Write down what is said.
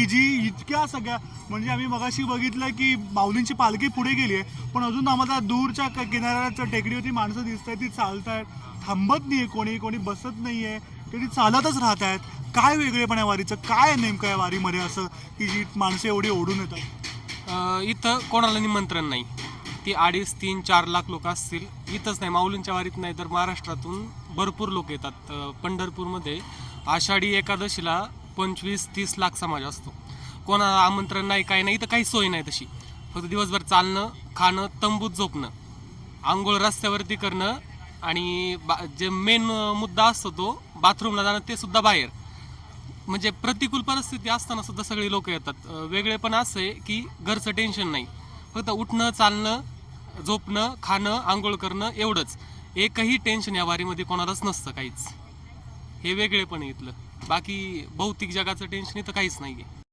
की जी इतक्या सगळ्या म्हणजे आम्ही मगाशी बघितलं की माऊलींची पालखी पुढे गेली आहे, पण अजून आम्हाला दूरच्या किनाऱ्याच्या टेकडीवरती माणसं दिसत आहेत, ती चालतायत, थांबत नाहीये, कोणी बसत नाहीये, ती चालतच राहत आहेत. काय वेगळेपण आहे वारीचं, काय नेमकं आहे वारीमध्ये असं की जी माणसं एवढी ओढून येतात? इथं कोणाला निमंत्रण नाही. ती 2.5, 3, 4 लाख लोक असतील. इथंच नाही, माऊलींच्या वारीत नाही तर महाराष्ट्रातून भरपूर लोक येतात. पंढरपूरमध्ये आषाढी एकादशीला 25-30 लाख समाज असतो. कोणाला आमंत्रण नाही, काही नाही, इथं काही सोय नाही तशी. फक्त दिवसभर चालणं, खाणं, तंबूत झोपणं, आंघोळ रस्त्यावरती करणं आणि जे मेन मुद्दा असतो तो बाथरूमला जाणं, ते सुद्धा बाहेर. म्हणजे प्रतिकूल परिस्थिती असताना सुद्धा सगळी लोक येतात. वेगळेपण असं आहे की घरचं टेन्शन नाही, फक्त उठणं, चालणं, झोपणं, खाणं, आंघोळ करणं एवढंच. एकही टेन्शन या वारीमध्ये कोणालाच नसतं काहीच. हे वेगळेपण आहे इथलं. बाकी भौतिक जगाचं टेन्शन इथं काहीच नाही आहे.